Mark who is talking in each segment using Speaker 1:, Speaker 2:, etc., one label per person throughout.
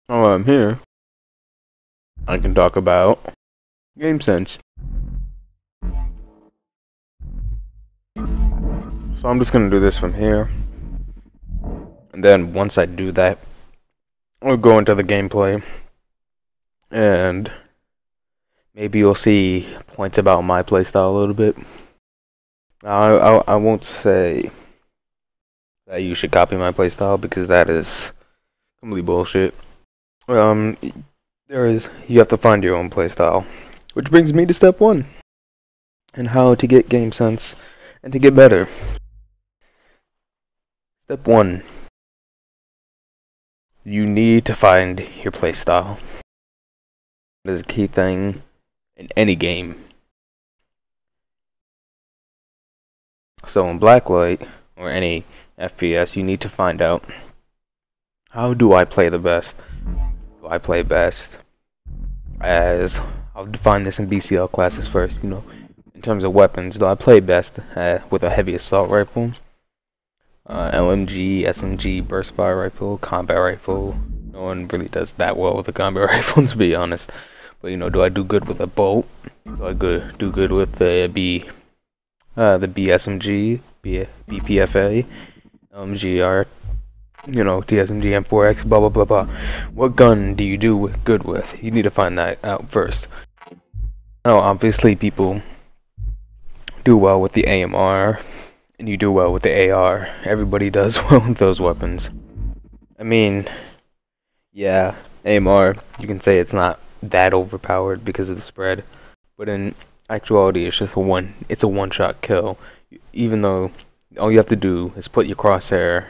Speaker 1: While I'm here, I can talk about game sense. So I'm just gonna do this from here, and then once I do that, I'll go into the gameplay, and maybe you'll see points about my playstyle a little bit. I won't say that you should copy my playstyle because that is complete bullshit. You have to find your own playstyle, which brings me to step one, and how to get game sense and to get better. Step one, you need to find your playstyle. That is a key thing in any game. So in Blacklight or any FPS, you need to find out, how do I play the best? Do I play best as, I'll define this in BCL classes first, in terms of weapons. Do I play best with a heavy assault rifle, LMG, SMG, burst fire rifle, combat rifle? No one really does that well with a combat rifle, to be honest. But do I do good with a bolt? Do I do good with the BSMG, BPFA, LMGR, TSMG, M4X, blah blah blah blah. What gun do you do good with? You need to find that out first. Now, obviously, people do well with the AMR, and you do well with the AR. Everybody does well with those weapons. I mean, yeah, AMR, you can say it's not that overpowered because of the spread, but in actuality, it's just a one-shot kill. Even though all you have to do is put your crosshair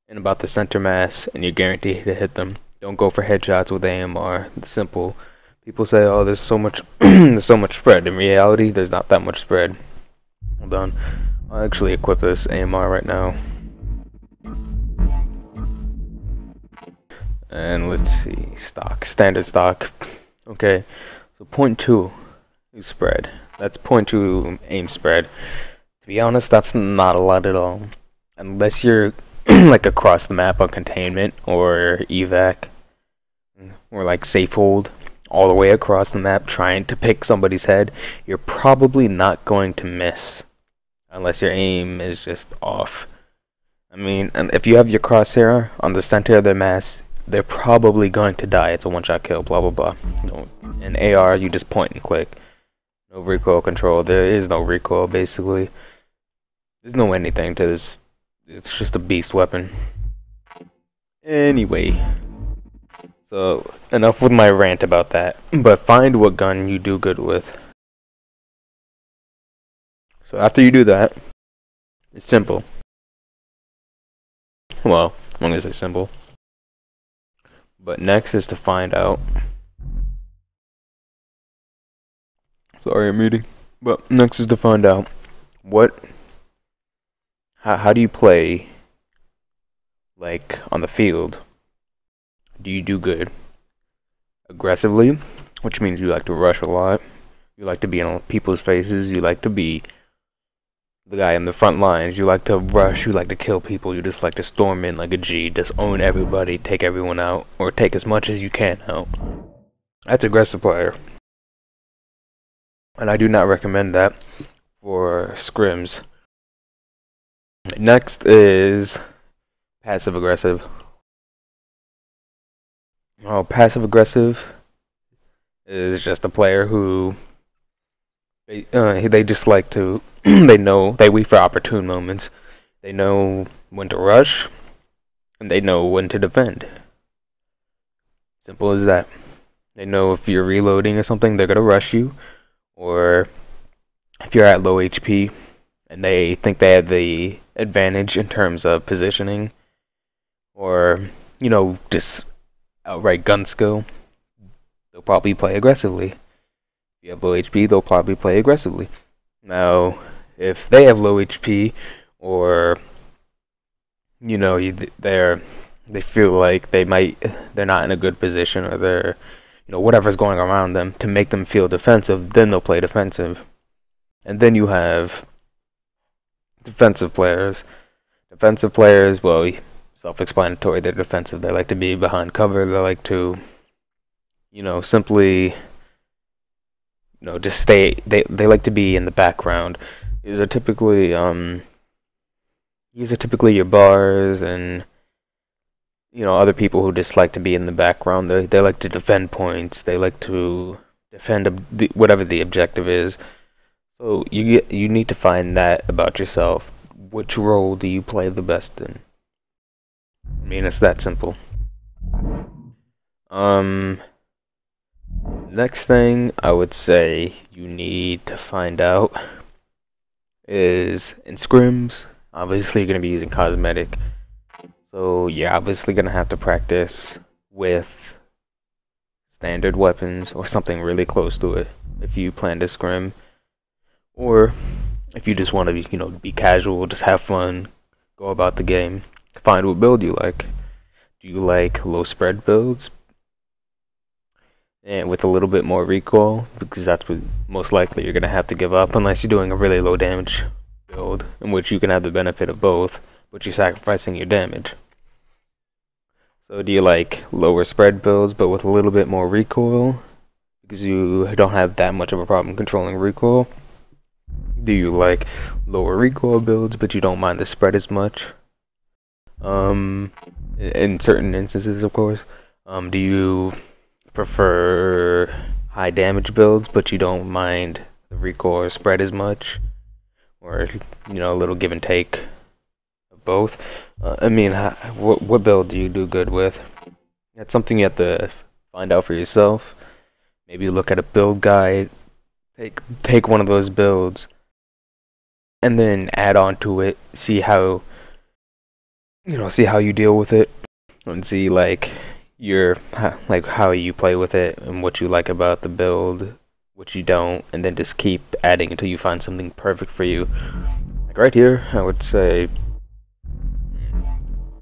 Speaker 1: in about the center mass, and you're guaranteed to hit them. Don't go for headshots with AMR. It's simple. People say, "Oh, there's so much, there's so much spread." In reality, there's not that much spread. Hold on, I'll actually equip this AMR right now. And let's see, standard stock. Okay, so 0.2 is spread. That's 0.2 aim spread. To be honest, that's not a lot at all, unless you're like across the map on containment or evac, or like safe hold, all the way across the map trying to pick somebody's head. You're probably not going to miss unless your aim is just off. I mean, and if you have your crosshair on the center of their mass, they're probably going to die. It's a one-shot kill, blah blah blah. In AR, you just point and click. No recoil control. There is no recoil, basically. There's no anything to this. It's just a beast weapon. Anyway, so enough with my rant about that. But find what gun you do good with. So after you do that, it's simple. Well, as long as it's simple. But next is to find out. Sorry, I'm eating. But next is to find out how do you play, like, on the field? Do you do good aggressively, which means you like to rush a lot, you like to be in people's faces, you like to be the guy in the front lines, you like to rush, you like to kill people, you just like to storm in like a G, just own everybody, take everyone out, or take as much as you can out. That's aggressive player. And I do not recommend that for scrims. Next is passive aggressive. Oh, passive aggressive is just a player who they just like to they wait for opportune moments. They know when to rush, and they know when to defend. Simple as that. They know if you're reloading or something, they're gonna rush you, or if you're at low HP and they think they have the advantage in terms of positioning, or just outright gun skill, they'll probably play aggressively. If you have low HP, they'll probably play aggressively. Now, if they have low HP, or they feel like they're not in a good position, or they're whatever's going around them to make them feel defensive, then they'll play defensive. And then you have defensive players. Defensive players, well, self-explanatory. They're defensive. They like to be behind cover. They like to, simply, just stay. They like to be in the background. These are typically your bars and other people who just like to be in the background. They like to defend points. They like to defend whatever the objective is. So you need to find that about yourself. Which role do you play the best in? I mean, it's that simple. Next thing I would say you need to find out is in scrims. Obviously, you're going to be using cosmetic. So you're obviously going to have to practice with standard weapons or something really close to it if you plan to scrim. Or if you just want to, be casual, just have fun, go about the game, find what build you like. Do you like low spread builds? And with a little bit more recoil, because that's what most likely you're going to have to give up unless you're doing a really low damage build, in which you can have the benefit of both, but you're sacrificing your damage. So do you like lower spread builds but with a little bit more recoil, because you don't have that much of a problem controlling recoil? Do you like lower recoil builds but you don't mind the spread as much? In certain instances, of course. Do you prefer high damage builds but you don't mind the recoil or spread as much? Or, a little give and take of both? I mean, what build do you do good with? That's something you have to find out for yourself. Maybe look at a build guide, take one of those builds, and then add on to it, see how you deal with it, and see how you play with it and what you like about the build, what you don't, and then just keep adding until you find something perfect for you. Like right here, I would say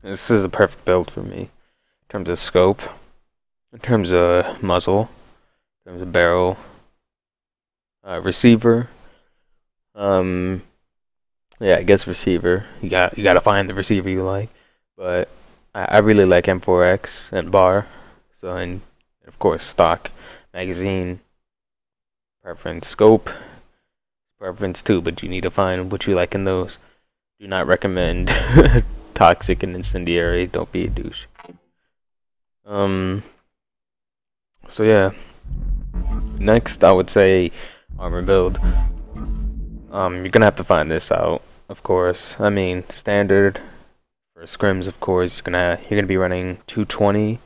Speaker 1: this is a perfect build for me in terms of scope, in terms of muzzle, in terms of barrel, receiver. Yeah, I guess receiver. You gotta find the receiver you like, but I really like M4X and bar. So, and of course stock, magazine, preference, scope, preference too. But you need to find what you like in those. Do not recommend toxic and incendiary. Don't be a douche. So yeah. Next, I would say armor build. You're gonna have to find this out, of course. I mean, standard for scrims, of course. You're gonna be running 220.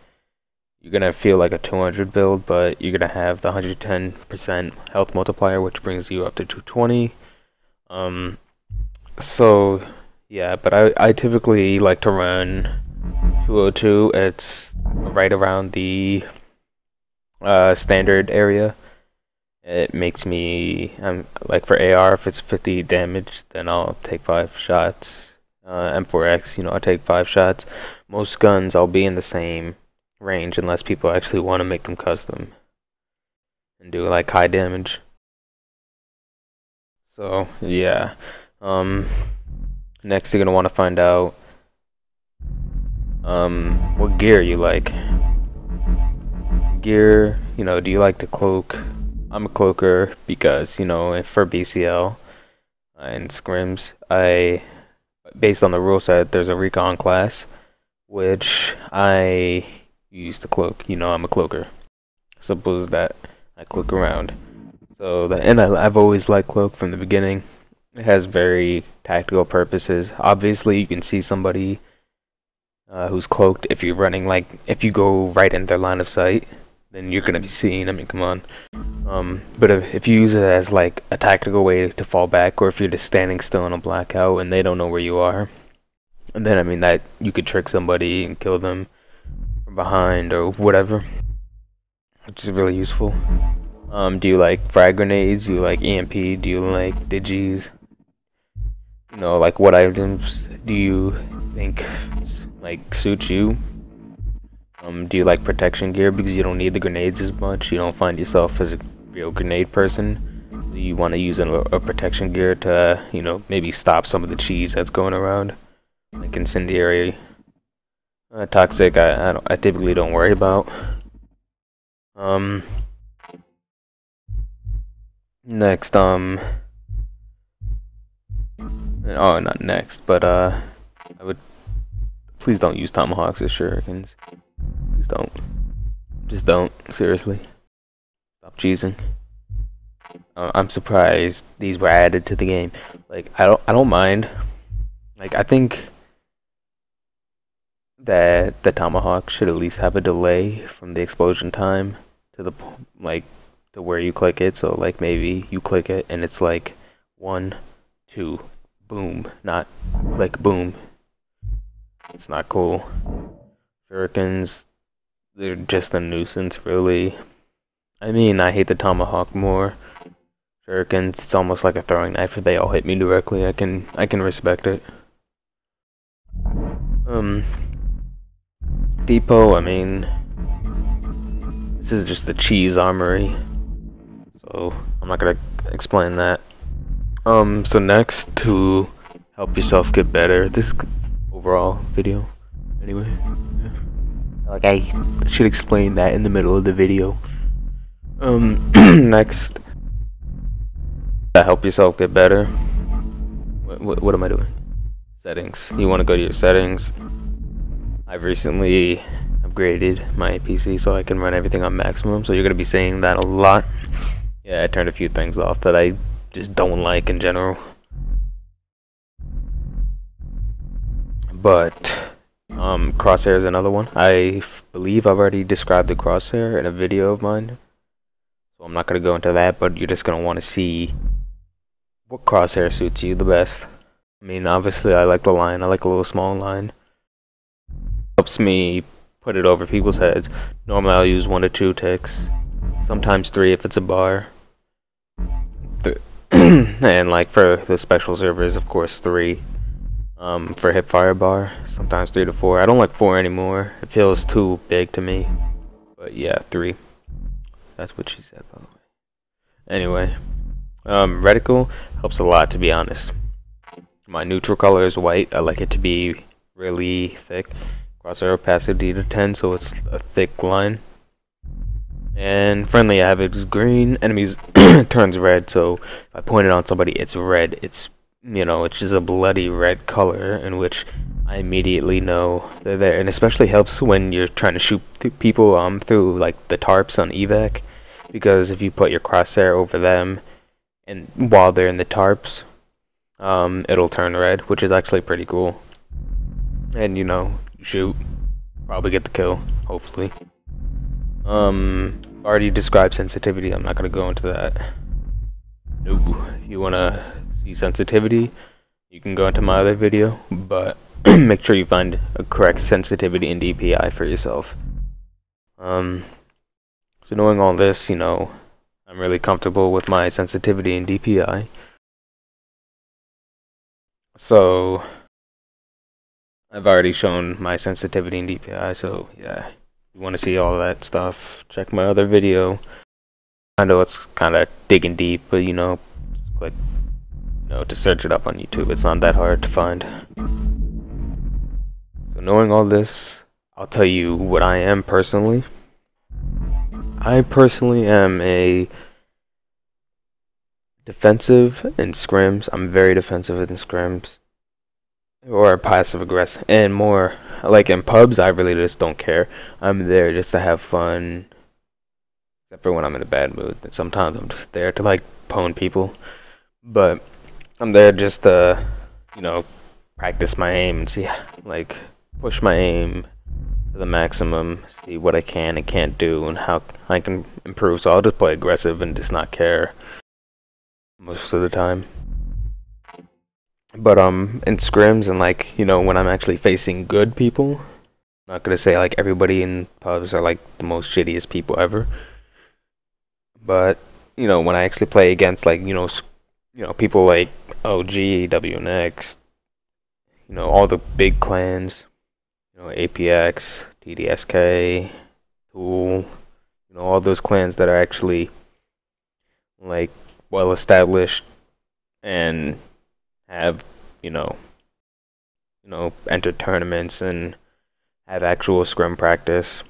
Speaker 1: You're gonna feel like a 200 build, but you're gonna have the 110% health multiplier, which brings you up to 220. So yeah, but I typically like to run 202. It's right around the standard area. It makes me, like for AR, if it's 50 damage, then I'll take 5 shots. M4X, I'll take 5 shots. Most guns, I'll be in the same range unless people actually want to make them custom and do like high damage. So yeah. Next, you're gonna want to find out what gear you like. Gear, do you like to cloak? I'm a cloaker because, for BCL and scrims, based on the rule set, there's a recon class, which I use to cloak. I'm a cloaker. Simple as that. I cloak around. So, I've always liked cloak from the beginning. It has very tactical purposes. Obviously, you can see somebody who's cloaked if you're running, if you go right in their line of sight, then you're gonna be seen. I mean, come on. But if you use it as like a tactical way to fall back, or if you're just standing still in a blackout and they don't know where you are, and then I mean that you could trick somebody and kill them from behind or whatever, which is really useful. Do you like frag grenades? Do you like EMP? Do you like digis? Like what items do you think suit you? Do you like protection gear because you don't need the grenades as much? You don't find yourself as a real grenade person? Do you want to use a protection gear to, maybe stop some of the cheese that's going around? Like incendiary Toxic, I typically don't worry about. Next, oh, not next, but, I would, please don't use tomahawks as shurikens. Please don't. Just don't, seriously. Stop cheesing. I'm surprised these were added to the game. Like, I don't mind. Like, I think that the tomahawk should at least have a delay from the explosion time to the, like, to where you click it. So, like, maybe you click it and it's like 1, 2, boom, not click, boom. It's not cool. Shurikens, they're just a nuisance, really. I mean, I hate the tomahawk more. Shurikens, it's almost like a throwing knife. If they all hit me directly, I can respect it. Depot, I mean, this is just the cheese armory, so I'm not gonna explain that. So next, to help yourself get better, this overall video, anyway, yeah. Like I should explain that in the middle of the video. Next, to help yourself get better, what am I doing? Settings. You want to go to your settings. I've recently upgraded my PC so I can run everything on maximum, so you're going to be seeing that a lot. Yeah, I turned a few things off that I just don't like in general. But, crosshair is another one. I believe I've already described the crosshair in a video of mine, so I'm not going to go into that, but you're just going to want to see what crosshair suits you the best. I mean, obviously I like the line, I like a little small line. Helps me put it over people's heads. Normally I'll use 1 to 2 ticks, sometimes 3 if it's a bar. And like for the special servers, of course 3. For hipfire bar, sometimes 3 to 4. I don't like 4 anymore, it feels too big to me. But yeah, 3. That's what she said, by the way. Anyway, reticle helps a lot, to be honest. My neutral color is white. I like it to be really thick. Crosshair opacity to 10, so it's a thick line. And friendly, I have it as green. Enemies turns red, so if I point it on somebody, it's red. It's, you know, it's just a bloody red color in which I immediately know they're there. And especially helps when you're trying to shoot people through like the tarps on evac, because if you put your crosshair over them and while they're in the tarps, it'll turn red, which is actually pretty cool. And you know, you shoot, probably get the kill, hopefully. Already described sensitivity, I'm not gonna go into that. No, if you wanna see sensitivity, you can go into my other video, but make sure you find a correct sensitivity in DPI for yourself. So knowing all this, you know, I'm really comfortable with my sensitivity in DPI. So I've already shown my sensitivity in DPI, so yeah, if you want to see all that stuff, check my other video. I know it's kind of digging deep, but you know, click, you know, to search it up on YouTube. It's not that hard to find. So knowing all this, I'll tell you what I am personally. I personally am a defensive in scrims. I'm very defensive in scrims, or passive aggressive, and more like in pubs. I really just don't care. I'm there just to have fun, except for when I'm in a bad mood. And sometimes I'm just there to like pwn people, but I'm there just to, you know, practice my aim and see, like, push my aim to the maximum, see what I can and can't do and how I can improve. So I'll just play aggressive and just not care most of the time. But in scrims and, like, you know, when I'm actually facing good people, I'm not gonna say like everybody in pubs are like the most shittiest people ever, but you know, when I actually play against, like, you know, people like OG, WNX, you know, all the big clans, you know, APX, TDSK, Tool, you know, all those clans that are actually like well established and have, you know, enter tournaments and have actual scrim practice.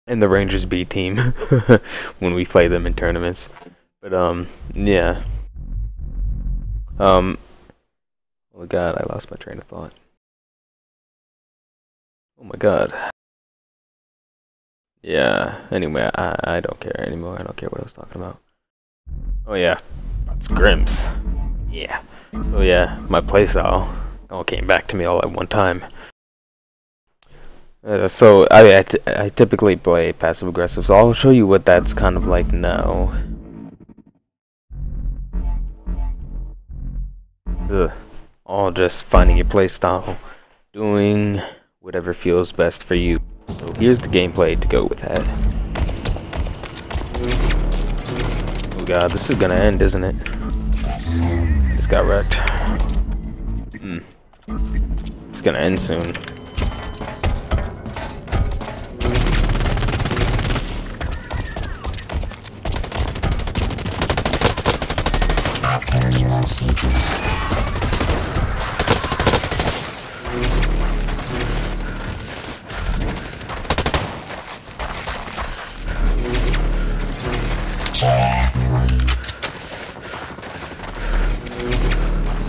Speaker 1: And the Rangers B team when we play them in tournaments. But yeah. Oh my god, I lost my train of thought. Oh my god. Yeah, anyway, I don't care anymore. I don't care what I was talking about. Oh yeah, scrims. Yeah. So yeah, my playstyle all came back to me all at one time. So I typically play passive aggressive, so I'll show you what that's kind of like now. All just finding your playstyle, doing whatever feels best for you. So here's the gameplay to go with that. Oh god, this is gonna end, isn't it? Just got wrecked. It's gonna end soon.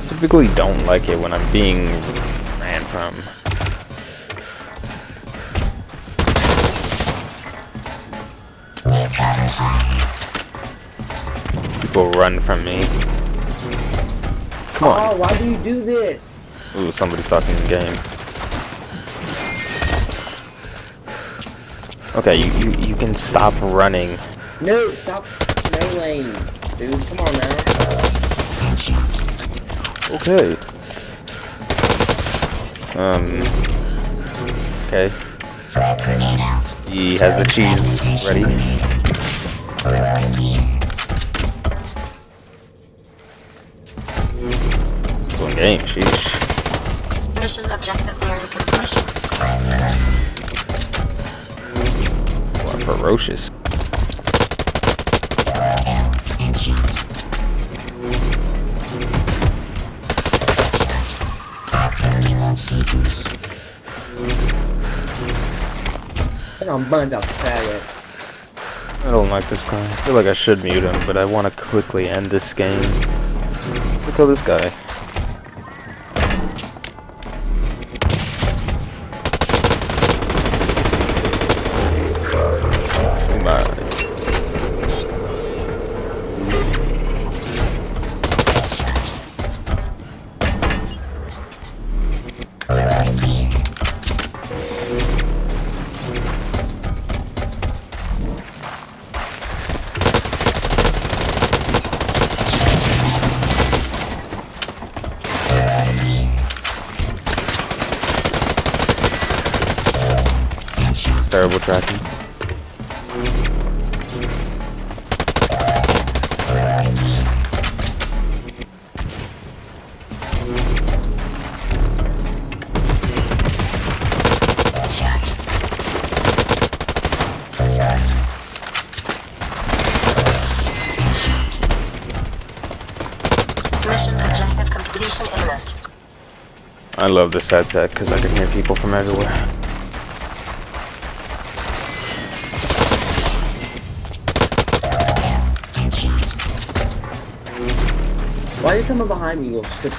Speaker 1: Typically don't like it when I'm being ran from. People run from me. Come on.
Speaker 2: Oh, why do you do this?
Speaker 1: Ooh, somebody's talking in game. Okay, you can stop running.
Speaker 2: No, stop meleeing, dude. Come on now.
Speaker 1: Okay. Okay. He has the cheese ready. Going game, sheesh.
Speaker 3: Mission objectives near completion.
Speaker 1: What ferocious.
Speaker 2: I'm bunch of faggot.
Speaker 1: I don't like this guy. I feel like I should mute him, but I want to quickly end this game. Look at this guy. Come on. Terrible tracking.
Speaker 3: Mission objective completion imminent.
Speaker 1: I love this headset because I can hear people from everywhere.
Speaker 2: Why are you coming behind me, you stupid?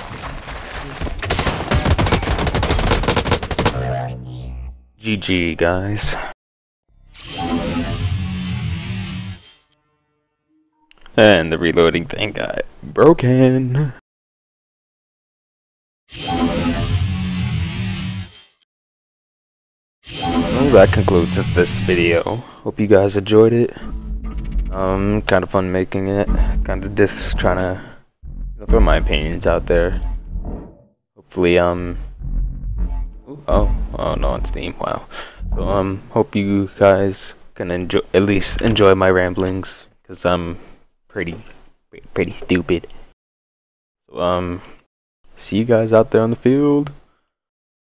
Speaker 1: GG, guys. And the reloading thing got broken. Well, that concludes this video. Hope you guys enjoyed it. Kind of fun making it. Kind of just trying to throw my opinions out there. Hopefully, oh no, on Steam. Wow. So hope you guys can at least enjoy my ramblings, because I'm pretty stupid. So see you guys out there on the field.